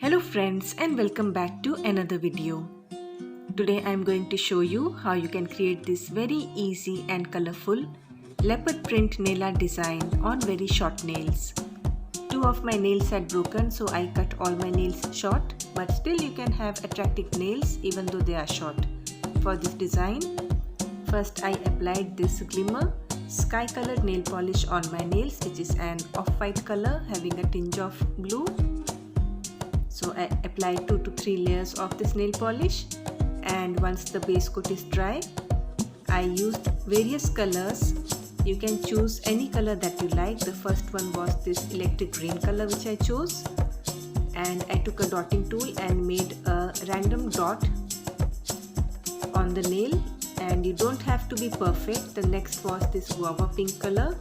Hello friends and welcome back to another video. Today I am going to show you how you can create this very easy and colorful leopard print nail art design on very short nails. Two of my nails had broken, so I cut all my nails short, but still you can have attractive nails even though they are short. For this design, first I applied this glimmer sky colored nail polish on my nails, which is an off-white color having a tinge of blue. So I applied 2 to 3 layers of this nail polish, and once the base coat is dry, I used various colors. You can choose any color that you like. The first one was this electric green color which I chose, and I took a dotting tool and made a random dot on the nail, and you don't have to be perfect. The next was this guava pink color.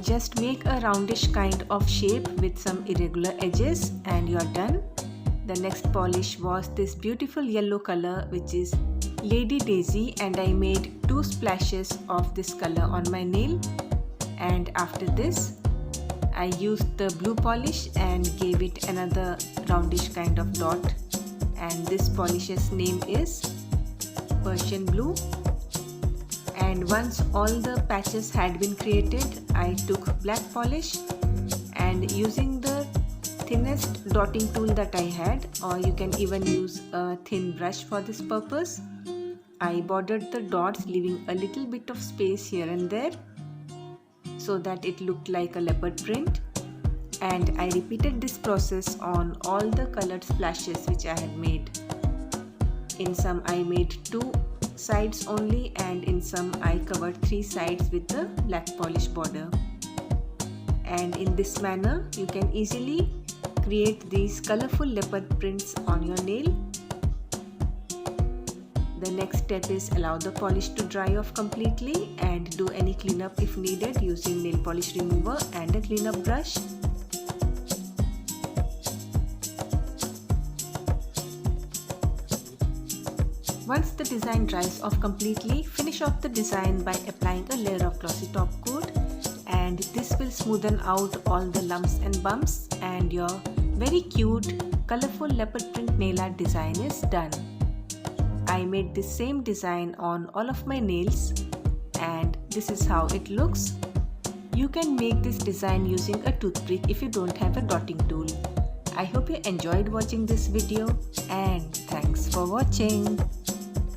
Just make a roundish kind of shape with some irregular edges and you are done. The next polish was this beautiful yellow color, which is Lady Daisy, and I made 2 splashes of this color on my nail. And after this, I used the blue polish and gave it another roundish kind of dot, and this polish's name is Persian Blue. And once all the patches had been created, I took black polish and using the thinnest dotting tool that I had, or you can even use a thin brush for this purpose, I bordered the dots, leaving a little bit of space here and there so that it looked like a leopard print. And I repeated this process on all the colored splashes which I had made. In some I made 2 sides only, and in some I covered 3 sides with the black polish border. And in this manner you can easily create these colorful leopard prints on your nail. The next step is allow the polish to dry off completely and do any cleanup if needed using nail polish remover and a cleanup brush. Once the design dries off completely, finish off the design by applying a layer of glossy top coat, and this will smoothen out all the lumps and bumps, and your very cute colorful leopard print nail art design is done. I made the same design on all of my nails, and this is how it looks. You can make this design using a toothpick if you don't have a dotting tool. I hope you enjoyed watching this video, and thanks for watching.